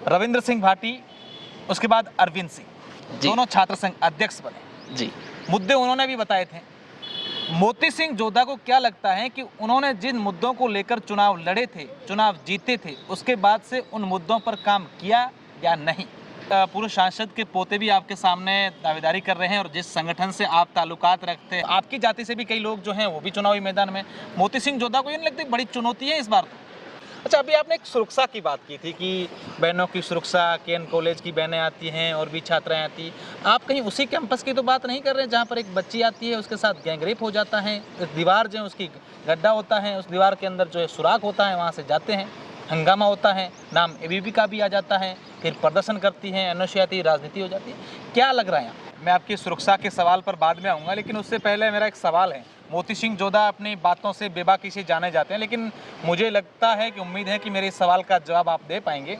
रविंद्र सिंह भाटी, उसके बाद अरविंद सिंह, दोनों छात्र संघ अध्यक्ष बने जी। मुद्दे उन्होंने भी बताए थे। मोती सिंह जोधा को क्या लगता है कि उन्होंने जिन मुद्दों को लेकर चुनाव लड़े थे, चुनाव जीते थे, उसके बाद से उन मुद्दों पर काम किया या नहीं? पूर्व सांसद के पोते भी आपके सामने दावेदारी कर रहे हैं और जिस संगठन से आप ताल्लुकात रखते हैं, आपकी जाति से भी कई लोग जो हैं वो भी चुनावी मैदान में। मोती सिंह जोधा को ये नहीं लगती बड़ी चुनौती है इस बार? अच्छा, अभी आपने एक सुरक्षा की बात की थी कि बहनों की सुरक्षा, केएन कॉलेज की बहनें आती हैं और भी छात्राएं आती हैं। आप कहीं उसी कैंपस की तो बात नहीं कर रहे हैं जहाँ पर एक बच्ची आती है, उसके साथ गैंगरेप हो जाता है, दीवार जो है उसकी गड्ढा होता है, उस दीवार के अंदर जो है सुराख होता है, वहाँ से जाते हैं, हंगामा होता है, नाम एबीवीपी का भी आ जाता है, फिर प्रदर्शन करती हैं, एनओसी आती है, राजनीति हो जाती है। क्या लग रहा है? मैं आपकी सुरक्षा के सवाल पर बाद में आऊँगा, लेकिन उससे पहले मेरा एक सवाल है। मोती सिंह जोधा अपनी बातों से बेबाकी से जाने जाते हैं, लेकिन मुझे लगता है कि उम्मीद है कि मेरे इस सवाल का जवाब आप दे पाएंगे।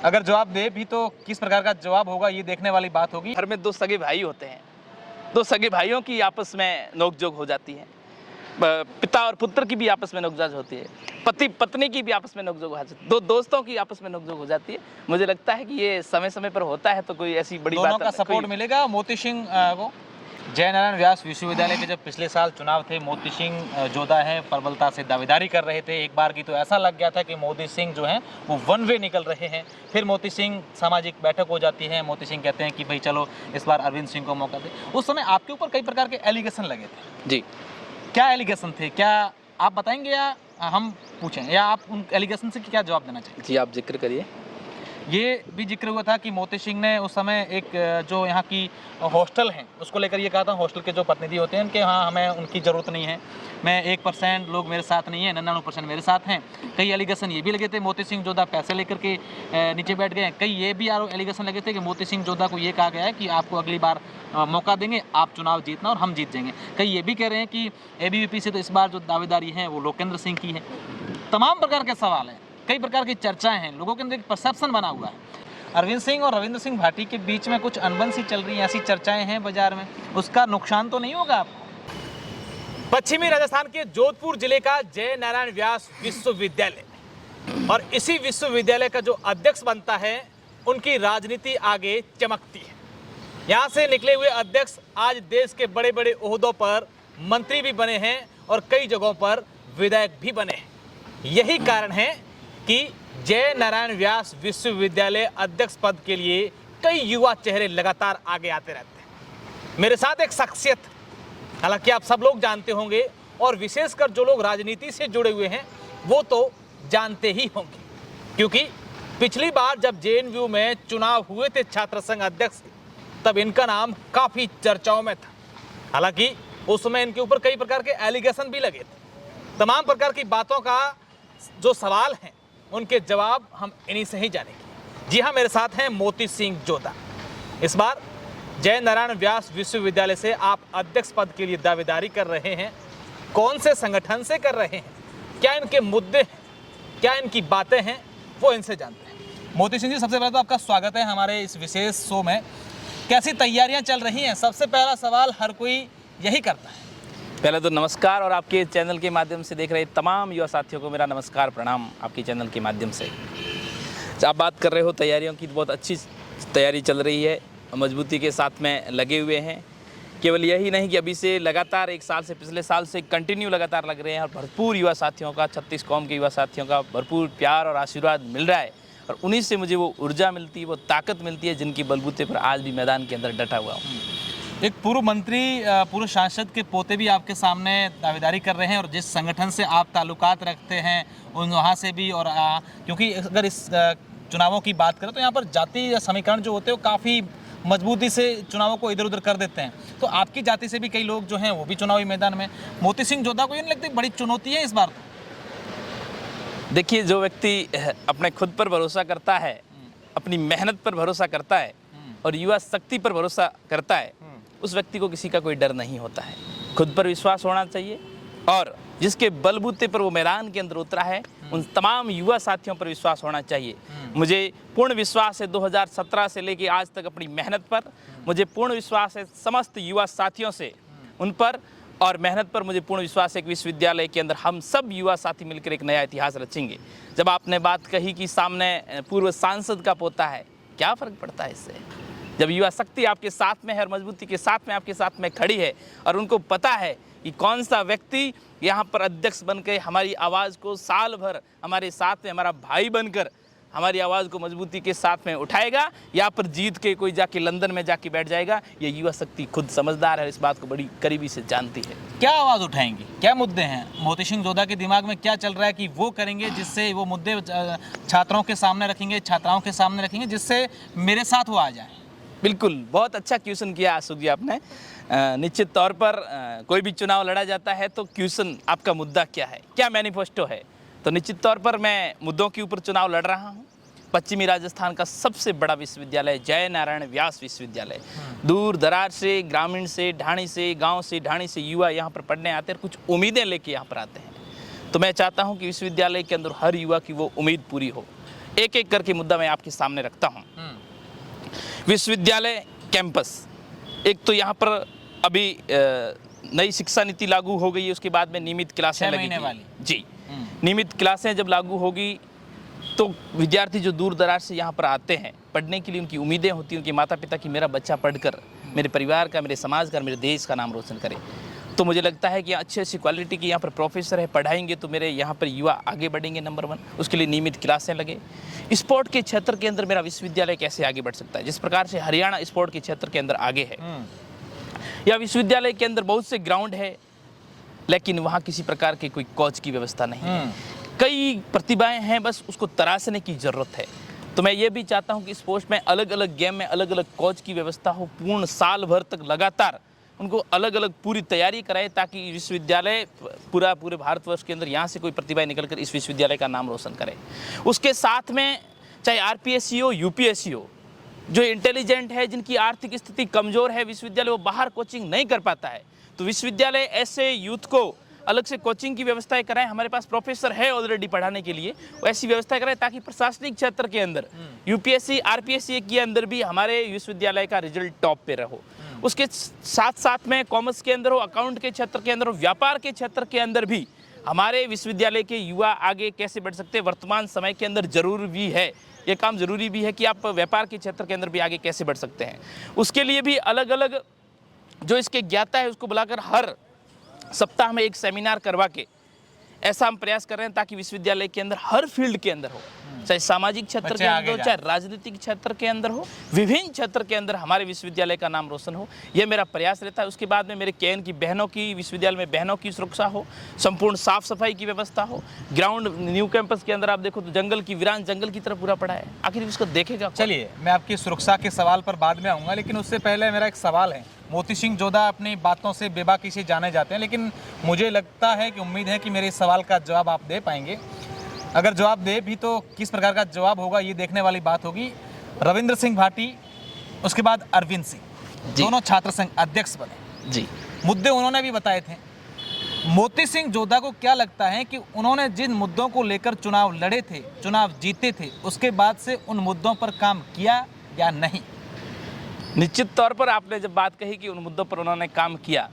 अगर जवाब दे भी तो किस प्रकार का जवाब होगा ये देखने वाली बात होगी। घर में दो सगे भाई होते हैं, दो सगे भाइयों की आपस में नोकझोंक हो जाती है, पिता और पुत्र की भी आपस में नोकझोंक होती है, पति पत्नी की भी आपस में नोकझोंक हो जाती है, दो दोस्तों की आपस में नोकझोंक हो जाती है। मुझे लगता है कि ये समय समय पर होता है, तो कोई ऐसी बड़ी बात दोनों का सपोर्ट मिलेगा मोती सिंह को। जयनारायण व्यास विश्वविद्यालय के जब पिछले साल चुनाव थे, मोती सिंह जोधा है प्रबलता से दावेदारी कर रहे थे। एक बार की तो ऐसा लग गया था कि मोती सिंह जो हैं वो वन वे निकल रहे हैं। फिर मोती सिंह सामाजिक बैठक हो जाती है, मोती सिंह कहते हैं कि भाई चलो इस बार अरविंद सिंह को मौका दे। उस समय आपके ऊपर कई प्रकार के एलिगेशन लगे थे जी। क्या एलिगेशन थे? क्या आप बताएंगे या हम पूछें, या आप उन एलिगेशन से क्या जवाब देना चाहिए? जी, आप जिक्र करिए। ये भी जिक्र हुआ था कि मोती सिंह ने उस समय एक जो यहाँ की हॉस्टल हैं उसको लेकर ये कहा था, हॉस्टल के जो प्रतिनिधि होते हैं उनके, हाँ हमें उनकी ज़रूरत नहीं है, मैं 1% लोग मेरे साथ नहीं है, 99% मेरे साथ हैं। कई एलिगेशन ये भी लगे थे मोती सिंह जोधा पैसे लेकर के नीचे बैठ गए। कई ये भी एलिगेशन लगे थे कि मोती सिंह जोधा को ये कहा गया है कि आपको अगली बार मौका देंगे, आप चुनाव जीतना और हम जीत जाएंगे। कई ये भी कह रहे हैं कि एबीवीपी से तो इस बार जो दावेदारी है वो लोकेंद्र सिंह की है। तमाम प्रकार के सवाल हैं, कई प्रकार की चर्चाएं हैं, लोगों के अंदर एक परसेप्शन बना हुआ है। अरविंद सिंह और रविंद्र सिंह भाटी के बीच में कुछ अनबन सी चल रही है, ऐसी चर्चाएं हैं बाजार में, उसका नुकसान तो नहीं होगा आपको? पश्चिमी राजस्थान के जोधपुर जिले का जयनारायण व्यास विश्वविद्यालय, और इसी विश्वविद्यालय का जो अध्यक्ष बनता है उनकी राजनीति आगे चमकती है। यहाँ से निकले हुए अध्यक्ष आज देश के बड़े बड़े ओहदों पर मंत्री भी बने हैं और कई जगहों पर विधायक भी बने हैं। यही कारण है कि जयनारायण व्यास विश्वविद्यालय अध्यक्ष पद के लिए कई युवा चेहरे लगातार आगे आते रहते हैं। मेरे साथ एक शख्सियत, हालांकि आप सब लोग जानते होंगे और विशेषकर जो लोग राजनीति से जुड़े हुए हैं वो तो जानते ही होंगे, क्योंकि पिछली बार जब जेएनयू में चुनाव हुए थे छात्र संघ अध्यक्ष, तब इनका नाम काफ़ी चर्चाओं में था। हालांकि उस समय इनके ऊपर कई प्रकार के एलिगेशन भी लगे थे। तमाम प्रकार की बातों का जो सवाल हैं उनके जवाब हम इन्हीं से ही जानेंगे। जी हाँ, मेरे साथ हैं मोती सिंह जोधा। इस बार जयनारायण व्यास विश्वविद्यालय से आप अध्यक्ष पद के लिए दावेदारी कर रहे हैं। कौन से संगठन से कर रहे हैं, क्या इनके मुद्दे हैं, क्या इनकी बातें हैं, वो इनसे जानते हैं। मोती सिंह जी, सबसे पहले तो आपका स्वागत है हमारे इस विशेष शो में। कैसी तैयारियां चल रही हैं? सबसे पहला सवाल हर कोई यही करता है। पहले तो नमस्कार, और आपके चैनल के माध्यम से देख रहे तमाम युवा साथियों को मेरा नमस्कार प्रणाम। आपके चैनल के माध्यम से आप बात कर रहे हो तैयारियों की, तो बहुत अच्छी तैयारी चल रही है, मजबूती के साथ में लगे हुए हैं। केवल यही नहीं कि अभी से लगातार एक साल से, पिछले साल से कंटिन्यू लगातार लग रहे हैं, और भरपूर युवा साथियों का, 36 कौम के युवा साथियों का भरपूर प्यार और आशीर्वाद मिल रहा है, और उन्हीं से मुझे वो ऊर्जा मिलती है, वो ताकत मिलती है, जिनकी बलबूते पर आज भी मैदान के अंदर डटा हुआ हूँ। एक पूर्व मंत्री, पूर्व सांसद के पोते भी आपके सामने दावेदारी कर रहे हैं, और जिस संगठन से आप ताल्लुकात रखते हैं उन वहाँ से भी, और क्योंकि अगर इस चुनावों की बात करें तो यहाँ पर जाति समीकरण जो होते हैं वो काफ़ी मजबूती से चुनावों को इधर उधर कर देते हैं। तो आपकी जाति से भी कई लोग जो हैं वो भी चुनावी मैदान में। मोती सिंह जोधा को ये नहीं लगती बड़ी चुनौती है इस बार? देखिए, जो व्यक्ति अपने खुद पर भरोसा करता है, अपनी मेहनत पर भरोसा करता है और युवा शक्ति पर भरोसा करता है, उस व्यक्ति को किसी का कोई डर नहीं होता है। खुद पर विश्वास होना चाहिए, और जिसके बलबूते पर वो मैदान के अंदर उतरा है उन तमाम युवा साथियों पर विश्वास होना चाहिए। मुझे पूर्ण विश्वास है 2017 से लेके आज तक अपनी मेहनत पर, मुझे पूर्ण विश्वास है समस्त युवा साथियों से, उन पर, और मेहनत पर मुझे पूर्ण विश्वास है कि विश्वविद्यालय के अंदर हम सब युवा साथी मिलकर एक नया इतिहास रचेंगे। जब आपने बात कही कि सामने पूर्व सांसद का पोता है, क्या फ़र्क पड़ता है इससे? जब युवा शक्ति आपके साथ में है और मजबूती के साथ में आपके साथ में खड़ी है और उनको पता है कि कौन सा व्यक्ति यहाँ पर अध्यक्ष बनकर हमारी आवाज़ को साल भर हमारे साथ में हमारा भाई बनकर हमारी आवाज़ को मजबूती के साथ में उठाएगा, या पर जीत के कोई जाके लंदन में जाके बैठ जाएगा, ये युवा शक्ति खुद समझदार है, इस बात को बड़ी करीबी से जानती है। क्या आवाज़ उठाएंगी, क्या मुद्दे हैं मोती सिंह जोधा के दिमाग में, क्या चल रहा है कि वो करेंगे जिससे वो मुद्दे छात्रों के सामने रखेंगे, छात्राओं के सामने रखेंगे, जिससे मेरे साथ वो आ जाए? बिल्कुल, बहुत अच्छा क्वेश्चन किया आशुक जी आपने। निश्चित तौर पर कोई भी चुनाव लड़ा जाता है तो क्वेश्चन आपका मुद्दा क्या है, क्या मैनिफेस्टो है। तो निश्चित तौर पर मैं मुद्दों के ऊपर चुनाव लड़ रहा हूँ। पश्चिमी राजस्थान का सबसे बड़ा विश्वविद्यालय जय नारायण व्यास विश्वविद्यालय, दूर दराज से, ग्रामीण से, ढाणी से, गांव से, ढाणी से युवा यहाँ पर पढ़ने आते हैं और कुछ उम्मीदें लेके यहाँ पर आते हैं। तो मैं चाहता हूँ कि विश्वविद्यालय के अंदर हर युवा की वो उम्मीद पूरी हो। एक एक करके मुद्दा मैं आपके सामने रखता हूँ। विश्वविद्यालय कैंपस, एक तो यहाँ पर अभी नई शिक्षा नीति लागू हो गई है, उसके बाद में नियमित क्लासें लगेंगी वाली। जी, नियमित क्लासें जब लागू होगी तो विद्यार्थी जो दूर दराज से यहाँ पर आते हैं पढ़ने के लिए, उनकी उम्मीदें होती हैं उनके माता पिता की मेरा बच्चा पढ़कर मेरे परिवार का, मेरे समाज का, मेरे देश का नाम रोशन करे। तो मुझे लगता है कि अच्छी अच्छी क्वालिटी की यहाँ पर प्रोफेसर है, पढ़ाएंगे तो मेरे यहाँ पर युवा आगे बढ़ेंगे। नंबर 1, उसके लिए नियमित क्लासें लगे। स्पोर्ट के क्षेत्र के अंदर मेरा विश्वविद्यालय कैसे आगे बढ़ सकता है, जिस प्रकार से हरियाणा स्पोर्ट के क्षेत्र के अंदर आगे है, या विश्वविद्यालय के अंदर बहुत से ग्राउंड है लेकिन वहाँ किसी प्रकार के कोई कोच की व्यवस्था नहीं है। कई प्रतिभाएं हैं, बस उसको तराशने की ज़रूरत है। तो मैं ये भी चाहता हूँ कि स्पोर्ट्स में अलग अलग गेम में अलग अलग कोच की व्यवस्था हो, पूर्ण साल भर तक लगातार उनको अलग अलग पूरी तैयारी कराए, ताकि विश्वविद्यालय पूरे भारतवर्ष के अंदर यहाँ से कोई प्रतिभा निकलकर इस विश्वविद्यालय का नाम रोशन करे। उसके साथ में चाहे आरपीएससी हो, यूपीएससी हो, जो इंटेलिजेंट है, जिनकी आर्थिक स्थिति कमज़ोर है, विश्वविद्यालय वो बाहर कोचिंग नहीं कर पाता है, तो विश्वविद्यालय ऐसे यूथ को अलग से कोचिंग की व्यवस्थाएं कराएं। हमारे पास प्रोफेसर है ऑलरेडी पढ़ाने के लिए, ऐसी व्यवस्था कराएं ताकि प्रशासनिक क्षेत्र के अंदर यूपीएससी आरपीएससी के अंदर भी हमारे विश्वविद्यालय का रिजल्ट टॉप पे रहो। उसके साथ साथ में कॉमर्स के अंदर हो, अकाउंट के क्षेत्र के अंदर हो, व्यापार के क्षेत्र के अंदर भी हमारे विश्वविद्यालय के युवा आगे कैसे बढ़ सकते हैं, वर्तमान समय के अंदर जरूर भी है, ये काम जरूरी भी है कि आप व्यापार के क्षेत्र के अंदर भी आगे कैसे बढ़ सकते हैं। उसके लिए भी अलग अलग जो इसके ज्ञाता है उसको बुलाकर हर सप्ताह में एक सेमिनार करवा के ऐसा हम प्रयास कर रहे हैं ताकि विश्वविद्यालय के अंदर हर फील्ड के अंदर हो, चाहे सामाजिक क्षेत्र के अंदर हो, चाहे राजनीतिक क्षेत्र के अंदर हो, विभिन्न क्षेत्र के अंदर हमारे विश्वविद्यालय का नाम रोशन हो, यह मेरा प्रयास रहता है। उसके बाद में मेरे केएन की बहनों की, विश्वविद्यालय में बहनों की सुरक्षा हो, संपूर्ण साफ सफाई की व्यवस्था हो। ग्राउंड न्यू कैंपस के अंदर आप देखो तो जंगल की वीरान जंगल की तरह पूरा पड़ा है, आखिर उसको देखेगा। चलिए, मैं आपकी सुरक्षा के सवाल पर बाद में आऊँगा, लेकिन उससे पहले मेरा एक सवाल है। मोती सिंह जोधा अपनी बातों से बेबाकी से जाने जाते हैं, लेकिन मुझे लगता है कि उम्मीद है कि मेरे इस सवाल का जवाब आप दे पाएंगे। अगर जवाब दे भी तो किस प्रकार का जवाब होगा ये देखने वाली बात होगी। रविंद्र सिंह भाटी, उसके बाद अरविंद सिंह, दोनों छात्र संघ अध्यक्ष बने जी। मुद्दे उन्होंने भी बताए थे। मोती सिंह जोधा को क्या लगता है कि उन्होंने जिन मुद्दों को लेकर चुनाव लड़े थे, चुनाव जीते थे, उसके बाद से उन मुद्दों पर काम किया या नहीं? निश्चित तौर पर आपने जब बात कही कि उन मुद्दों पर उन्होंने काम किया,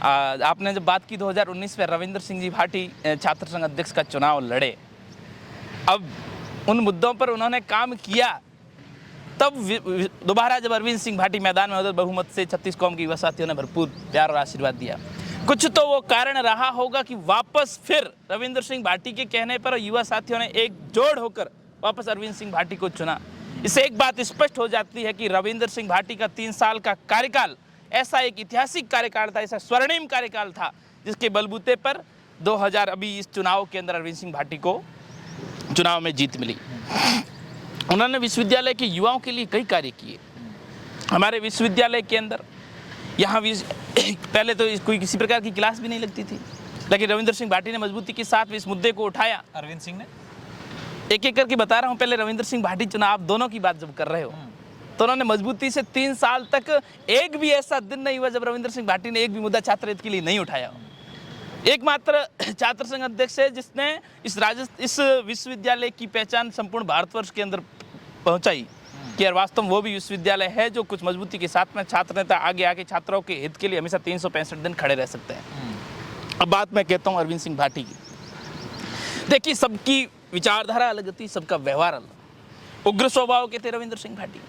आपने जब बात की 2019 में रविंद्र सिंह जी भाटी छात्र संघ अध्यक्ष का चुनाव लड़े, अब उन मुद्दों पर उन्होंने काम किया, तब दोबारा जब अरविंद सिंह भाटी मैदान में उधर बहुमत से 36 कौम के युवा साथियों ने भरपूर प्यार और आशीर्वाद दिया। कुछ तो वो कारण रहा होगा कि वापस फिर रविंद्र सिंह भाटी के कहने पर युवा साथियों ने एकजुट होकर वापस अरविंद सिंह भाटी को चुना। इससे एक बात स्पष्ट हो जाती है कि रविंद्र सिंह भाटी का 3 साल का कार्यकाल ऐसा एक ऐतिहासिक कार्यकाल था, ऐसा स्वर्णिम कार्यकाल था, जिसके बलबूते पर 2000 अभी इस चुनाव के अंदर अरविंद सिंह भाटी को चुनाव में जीत मिली। उन्होंने विश्वविद्यालय के युवाओं के लिए कई कार्य किए। हमारे विश्वविद्यालय के अंदर यहाँ पहले तो कोई किसी प्रकार की क्लास भी नहीं लगती थी, लेकिन रविंद्र सिंह भाटी ने मजबूती के साथ इस मुद्दे को उठाया। अरविंद सिंह ने एक एक करके बता रहा हूँ, पहले रविंद्र सिंह भाटी चुनाव, आप दोनों की बात जब कर रहे हो तो उन्होंने मजबूती से 3 साल तक एक भी ऐसा दिन नहीं हुआ जब रविंद्र सिंह भाटी ने एक भी मुद्दा छात्र हित के लिए नहीं उठाया हो। एकमात्र छात्र संघ अध्यक्ष है जिसने इस विश्वविद्यालय की पहचान संपूर्ण भारतवर्ष के अंदर पहुंचाई। कि यार वास्तव में वो भी विश्वविद्यालय है जो कुछ मजबूती के साथ में छात्र नेता आगे आके छात्रों के हित के लिए हमेशा 365 दिन खड़े रह सकते हैं। अब बात मैं कहता हूँ अरविंद सिंह भाटी की। देखिए, सबकी विचारधारा अलग होती है, सबका व्यवहार अलग। उग्र स्वभाव के थे रविंद्र सिंह भाटी।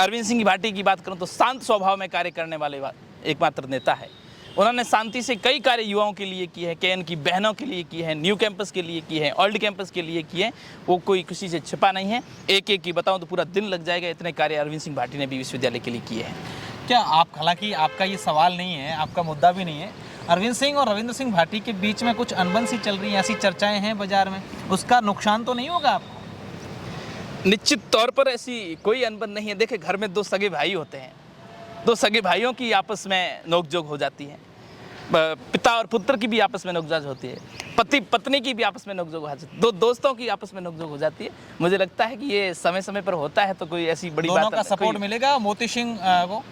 अरविंद सिंह भाटी की बात करूं तो शांत स्वभाव में कार्य करने वाले एकमात्र नेता है। उन्होंने शांति से कई कार्य युवाओं के लिए किए हैं, केएन की बहनों के लिए किए हैं, न्यू कैंपस के लिए किए हैं, ओल्ड कैंपस के लिए किए हैं। वो कोई किसी से छिपा नहीं है। एक एक की बताऊं तो पूरा दिन लग जाएगा, इतने कार्य अरविंद सिंह भाटी ने भी विश्वविद्यालय के लिए किए हैं। क्या आप, हालांकि आपका ये सवाल नहीं है, आपका मुद्दा भी नहीं है, अरविंद सिंह और रविंद्र सिंह भाटी के बीच में कुछ अनबन सी चल रही है, ऐसी चर्चाएं हैं बाजार में, उसका नुकसान तो नहीं होगा आपको? निश्चित तौर पर ऐसी कोई अनबन नहीं है। देखिए, घर में दो सगे भाई होते हैं, दो सगे भाइयों की आपस में नोकझोंक हो जाती है, पिता और पुत्र की भी आपस में नोकझोंक होती है, पति पत्नी की भी आपस में नोकझोंक हो जाती है, दो दोस्तों की आपस में नोकझोंक हो जाती है। मुझे लगता है कि ये समय समय पर होता है, तो कोई ऐसी बड़ी बात दोनों का सपोर्ट मिलेगा मोती सिंह को?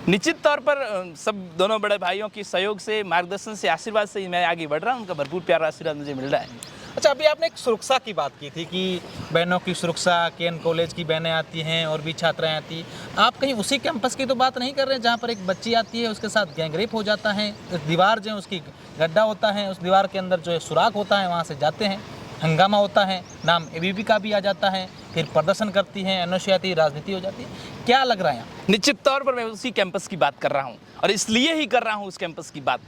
निश्चित तौर पर सब दोनों बड़े भाइयों की सहयोग से, मार्गदर्शन से, आशीर्वाद से मैं आगे बढ़ रहा हूँ। उनका भरपूर प्यारा आशीर्वाद मुझे मिल रहा है। अच्छा, अभी आपने एक सुरक्षा की बात की थी कि बहनों की सुरक्षा, केएन कॉलेज की बहनें आती हैं और भी छात्राएं आती हैं। आप कहीं उसी कैंपस की तो बात नहीं कर रहे जहाँ पर एक बच्ची आती है, उसके साथ गैंगरेप हो जाता है, दीवार जो है उसकी गड्ढा होता है, उस दीवार के अंदर जो है सुराख होता है, वहाँ से जाते हैं, हंगामा होता है, नाम एबीवी का भी आ जाता है, फिर प्रदर्शन करती हैं, एनओसी आती है, राजनीति हो जाती है। क्या लग रहा है? निश्चित तौर पर मैं उसी कैंपस की बात कर रहा हूँ, और इसलिए ही कर रहा हूँ उस कैंपस की बात,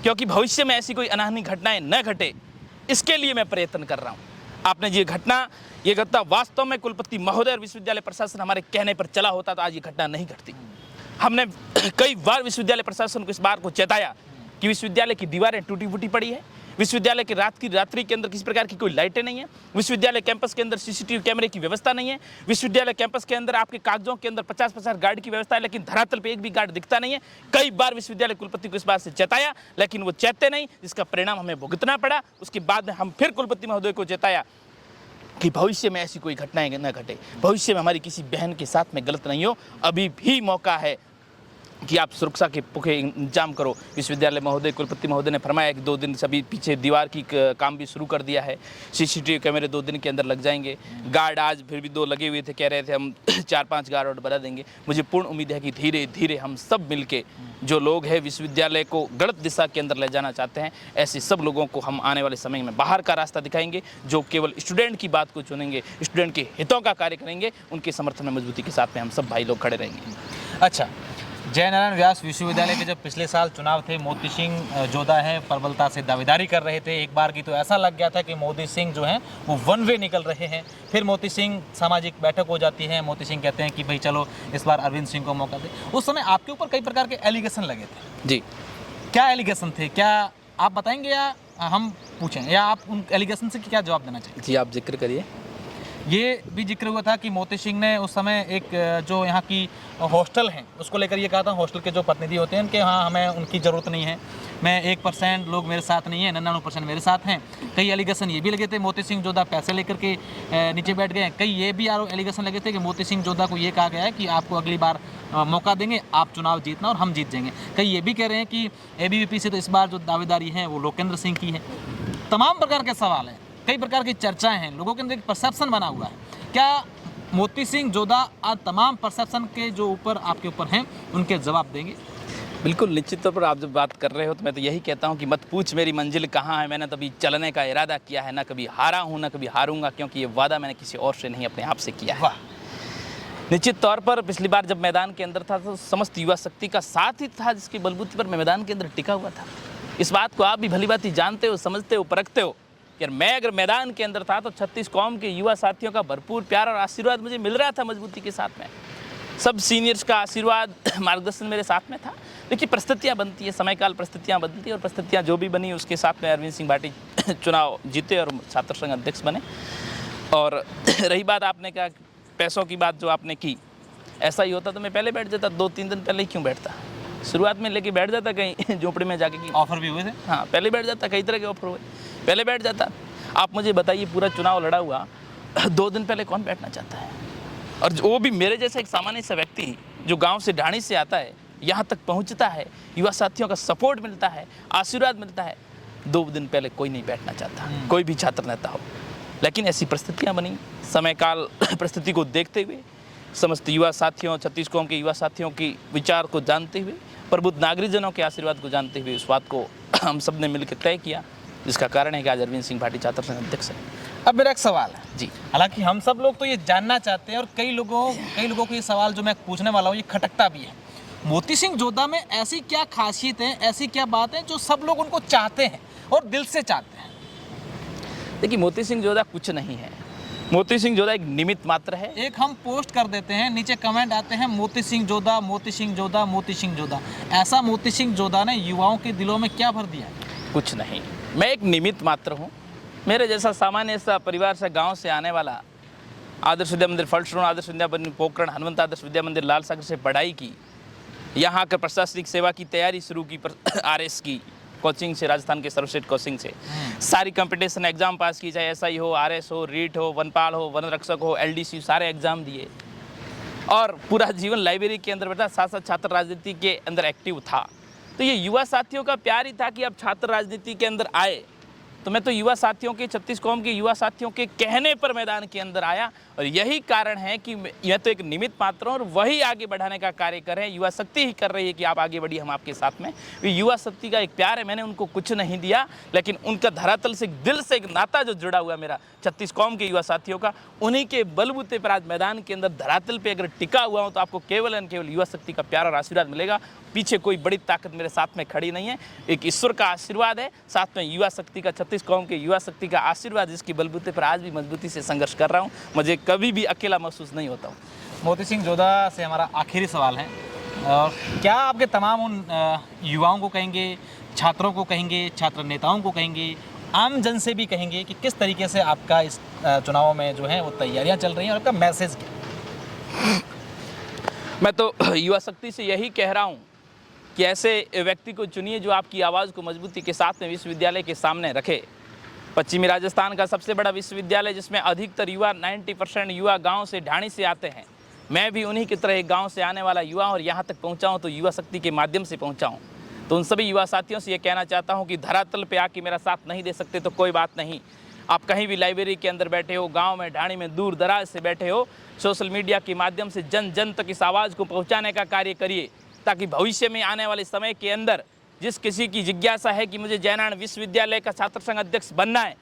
क्योंकि भविष्य में ऐसी कोई अनहोनी घटनाएं न घटे, इसके लिए मैं प्रयत्न कर रहा हूँ। आपने ये घटना वास्तव में कुलपति महोदय और विश्वविद्यालय प्रशासन हमारे कहने पर चला होता तो आज ये घटना नहीं घटती। हमने कई बार विश्वविद्यालय प्रशासन को इस बात को चेताया कि विश्वविद्यालय की दीवारें टूटी फूटी पड़ी है, विश्वविद्यालय की रात्रि के अंदर किसी प्रकार की कोई लाइटें नहीं है, विश्वविद्यालय कैंपस के अंदर सीसीटीवी कैमरे की व्यवस्था नहीं है, विश्वविद्यालय कैंपस के अंदर आपके कागजों के अंदर 50-50 गार्ड की व्यवस्था है, लेकिन धरातल पे एक भी गार्ड दिखता नहीं है। कई बार विश्वविद्यालय कुलपति को इस बात से चेताया, लेकिन वो चेते नहीं, जिसका परिणाम हमें भुगतना पड़ा। उसके बाद में हम फिर कुलपति महोदय को चेताया कि भविष्य में ऐसी कोई घटनाएं न घटे, भविष्य में हमारी किसी बहन के साथ में गलत नहीं हो। अभी भी मौका है कि आप सुरक्षा के पुख्ते इंतजाम करो। विश्वविद्यालय महोदय, कुलपति महोदय ने फरमाया कि 2 दिन सभी पीछे दीवार की काम भी शुरू कर दिया है, सीसीटीवी कैमरे 2 दिन के अंदर लग जाएंगे। गार्ड आज फिर भी 2 लगे हुए थे, कह रहे थे हम 4-5 गार्ड और बढ़ा देंगे। मुझे पूर्ण उम्मीद है कि धीरे धीरे हम सब मिलके, जो लोग हैं विश्वविद्यालय को गलत दिशा के अंदर ले जाना चाहते हैं, ऐसे सब लोगों को हम आने वाले समय में बाहर का रास्ता दिखाएंगे। जो केवल स्टूडेंट की बात को चुनेंगे, स्टूडेंट के हितों का कार्य करेंगे, उनके समर्थन में मजबूती के साथ में हम सब भाई लोग खड़े रहेंगे। अच्छा, जयनारायण व्यास विश्वविद्यालय के जब पिछले साल चुनाव थे, मोती सिंह जोधा है प्रबलता से दावेदारी कर रहे थे। एक बार की तो ऐसा लग गया था कि मोती सिंह जो हैं वो वन वे निकल रहे हैं। फिर मोती सिंह सामाजिक बैठक हो जाती है, मोती सिंह कहते हैं कि भाई चलो इस बार अरविंद सिंह को मौका दे। उस समय आपके ऊपर कई प्रकार के एलिगेशन लगे थे जी। क्या एलिगेशन थे, क्या आप बताएंगे या हम पूछें, या आप उन एलिगेशन से क्या जवाब देना चाहिए? जी, आप जिक्र करिए। ये भी जिक्र हुआ था कि मोती सिंह ने उस समय एक जो यहाँ की हॉस्टल हैं उसको लेकर ये कहा था, हॉस्टल के जो प्रतिनिधि होते हैं उनके, हाँ हमें उनकी ज़रूरत नहीं है, मैं 1% लोग मेरे साथ नहीं है, 99% मेरे साथ हैं। कई एलिगेशन ये भी लगे थे मोती सिंह जोधा पैसे लेकर के नीचे बैठ गए। कई ये भी एलिगेशन लगे थे कि मोती सिंह जोधा को ये कहा गया है कि आपको अगली बार मौका देंगे, आप चुनाव जीतना और हम जीत जाएंगे। कई ये भी कह रहे हैं कि एबीवीपी से तो इस बार जो दावेदारी है वो लोकेंद्र सिंह की है। तमाम प्रकार के सवाल हैं, कई प्रकार की चर्चाएं हैं, लोगों के अंदर एक परसेप्शन बना हुआ है। क्या मोती सिंह जोधा आज तमाम परसेप्शन के जो ऊपर आपके ऊपर हैं उनके जवाब देंगे? बिल्कुल, निश्चित तौर पर आप जब बात कर रहे हो तो मैं तो यही कहता हूँ कि मत पूछ मेरी मंजिल कहाँ है। मैंने तभी चलने का इरादा किया है, ना कभी हारा हूँ ना कभी हारूंगा, क्योंकि ये वादा मैंने किसी और से नहीं अपने आप से किया है। निश्चित तौर पर पिछली बार जब मैदान के अंदर था तो समस्त युवा शक्ति का साथ ही था, जिसके बलबूते पर मैं मैदान के अंदर टिका हुआ था। इस बात को आप भी भली भांति जानते हो, समझते हो, परखते हो। यार मैं अगर मैदान के अंदर था तो 36 कौम के युवा साथियों का भरपूर प्यार और आशीर्वाद मुझे मिल रहा था मजबूती के साथ में। सब सीनियर्स का आशीर्वाद, मार्गदर्शन मेरे साथ में था। देखिए, परिस्थितियाँ बनती है, समय काल परिस्थितियाँ बदलती है, और परिस्थितियाँ जो भी बनी उसके साथ में अरविंद सिंह भाटी चुनाव जीते और छात्र संघ अध्यक्ष बने। और रही बात आपने कहा पैसों की बात जो आपने की, ऐसा ही होता तो मैं पहले बैठ जाता, 2-3 दिन पहले ही क्यों बैठता। शुरुआत में लेके बैठ जाता कहीं झोपड़ी में जाके। की ऑफर भी हुए थे? हाँ, पहले बैठ जाता, कई तरह के ऑफर हुए, पहले बैठ जाता। आप मुझे बताइए, पूरा चुनाव लड़ा हुआ 2 दिन पहले कौन बैठना चाहता है? और वो भी मेरे जैसा एक सामान्य सा व्यक्ति जो गांव से ढाणी से आता है, यहाँ तक पहुँचता है, युवा साथियों का सपोर्ट मिलता है, आशीर्वाद मिलता है। 2 दिन पहले कोई नहीं बैठना चाहता, कोई भी छात्र नेता हो। लेकिन ऐसी परिस्थितियाँ बनी, समय काल परिस्थिति को देखते हुए समस्त युवा साथियों, छत्तीस कौम के युवा साथियों की विचार को जानते हुए, प्रबुद्ध नागरिकजनों के आशीर्वाद को जानते हुए उस बात को हम सब ने मिलकर तय किया, जिसका कारण है कि आज अरविंद सिंह भाटी छात्र संघ अध्यक्ष है। अब मेरा एक सवाल है जी। हालांकि हम सब लोग तो ये जानना चाहते हैं और कई लोगों को ये सवाल जो मैं पूछने वाला हूँ ये खटकता भी है। मोती सिंह जोधा में ऐसी क्या खासियत है, ऐसी क्या बात है जो सब लोग उनको चाहते हैं और दिल से चाहते हैं? देखिए, मोती सिंह जोधा कुछ नहीं है। मोती सिंह जोधा एक निमित्त मात्र है। एक हम पोस्ट कर देते हैं, नीचे कमेंट आते हैं मोती सिंह जोधा, मोती सिंह जोधा, मोती सिंह जोधा। ऐसा मोती सिंह जोधा ने युवाओं के दिलों में क्या भर दिया? कुछ नहीं, मैं एक निमित्त मात्र हूँ। मेरे जैसा सामान्य सा परिवार से, गांव से आने वाला, आदर्श विद्या मंदिर फलश्रोण, आदर्श विद्या मंदिर पोखरण, हनुमंत आदर्श विद्या मंदिर लालसागर से पढ़ाई की, यहाँ आकर प्रशासनिक सेवा की तैयारी शुरू की, RS की कोचिंग से, राजस्थान के सर्वश्रेष्ठ कोचिंग से सारी कंपटीशन एग्जाम पास की, चाहे SI हो, RS हो, रीट हो, वनपाल हो, वन रक्षक हो, LDC, सारे एग्जाम दिए और पूरा जीवन लाइब्रेरी के अंदर बैठा, साथ साथ छात्र राजनीति के अंदर एक्टिव था। तो ये युवा साथियों का प्यार ही था कि अब छात्र राजनीति के अंदर आए। तो मैं तो युवा साथियों के, छत्तीस कौम के युवा साथियों के कहने पर मैदान के अंदर आया और यही कारण है कि यह तो एक निमित्त मात्र हूं और वही आगे बढ़ाने का कार्य कर रहे हैं। युवा शक्ति ही कर रही है कि आप आगे बढ़िए, हम आपके साथ में। युवा शक्ति का एक प्यार है, मैंने उनको कुछ नहीं दिया, लेकिन उनका धरातल से, दिल से एक नाता जो जुड़ा हुआ मेरा छत्तीस कौम के युवा साथियों का, उन्हीं के बलबूते पर आज मैदान के अंदर धरातल पर अगर टिका हुआ हूँ तो आपको केवल एंड केवल युवा शक्ति का प्यार और आशीर्वाद मिलेगा। पीछे कोई बड़ी ताकत मेरे साथ में खड़ी नहीं है, एक ईश्वर का आशीर्वाद है, साथ में युवा शक्ति का, छत्तीस कौम के युवा शक्ति का आशीर्वाद, जिसकी बलबूते पर आज भी मजबूती से संघर्ष कर रहा हूँ। मुझे कभी भी अकेला महसूस नहीं होता हूँ। मोती सिंह जोधा से हमारा आखिरी सवाल है, और क्या आपके तमाम उन युवाओं को कहेंगे, छात्रों को कहेंगे, छात्र नेताओं को कहेंगे, आम जन से भी कहेंगे कि किस तरीके से आपका इस चुनाव में जो है वो तैयारियां चल रही हैं और आपका मैसेज क्या? मैं तो युवा शक्ति से यही कह रहा हूँ कि ऐसे व्यक्ति को चुनिए जो आपकी आवाज़ को मजबूती के साथ में विश्वविद्यालय के सामने रखे। पश्चिमी राजस्थान का सबसे बड़ा विश्वविद्यालय, जिसमें अधिकतर युवा, 90% युवा गांव से, ढाणी से आते हैं। मैं भी उन्हीं की तरह एक गांव से आने वाला युवा और यहाँ तक पहुँचा हूँ तो युवा शक्ति के माध्यम से पहुँचा हूँ। तो उन सभी युवा साथियों से ये कहना चाहता हूँ कि धरातल पे आके मेरा साथ नहीं दे सकते तो कोई बात नहीं, आप कहीं भी लाइब्रेरी के अंदर बैठे हो, गांव में, ढाणी में, दूर दराज से बैठे हो, सोशल मीडिया के माध्यम से जन जन तक इस आवाज़ को पहुँचाने का कार्य करिए, ताकि भविष्य में आने वाले समय के अंदर जिस किसी की जिज्ञासा है कि मुझे जयनारायण विश्वविद्यालय का छात्र संघ अध्यक्ष बनना है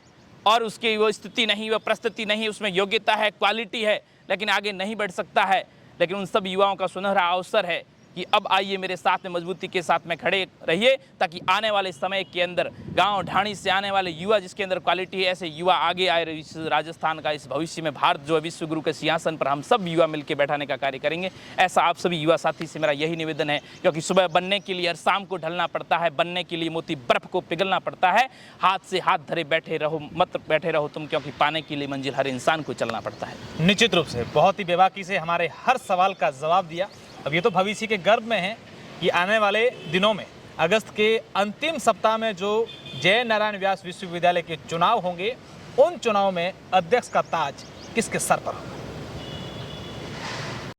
और उसकी वो स्थिति नहीं, वो परिस्थिति नहीं, उसमें योग्यता है, क्वालिटी है, लेकिन आगे नहीं बढ़ सकता है, लेकिन उन सब युवाओं का सुनहरा अवसर है कि अब आइए मेरे साथ में मजबूती के साथ में खड़े रहिए, ताकि आने वाले समय के अंदर गांव ढाणी से आने वाले युवा जिसके अंदर क्वालिटी है, ऐसे युवा आगे आए। राजस्थान का इस भविष्य में भारत जो है विश्व गुरु के सिंहासन पर हम सब युवा मिलकर बैठाने का कार्य करेंगे। ऐसा आप सभी युवा साथी से मेरा यही निवेदन है, क्योंकि सुबह बनने के लिए हर शाम को ढलना पड़ता है, बनने के लिए मोती बर्फ को पिघलना पड़ता है। हाथ से हाथ धरे बैठे रहो, मत बैठे रहो तुम, क्योंकि पाने के लिए मंजिल हर इंसान को चलना पड़ता है। निश्चित रूप से बहुत ही बेबाकी से हमारे हर सवाल का जवाब दिया। अब ये तो भविष्य के गर्भ में है कि आने वाले दिनों में, अगस्त के अंतिम सप्ताह में जो जय नारायण व्यास विश्वविद्यालय के चुनाव होंगे, उन चुनाव में अध्यक्ष का ताज किसके सर पर होगा।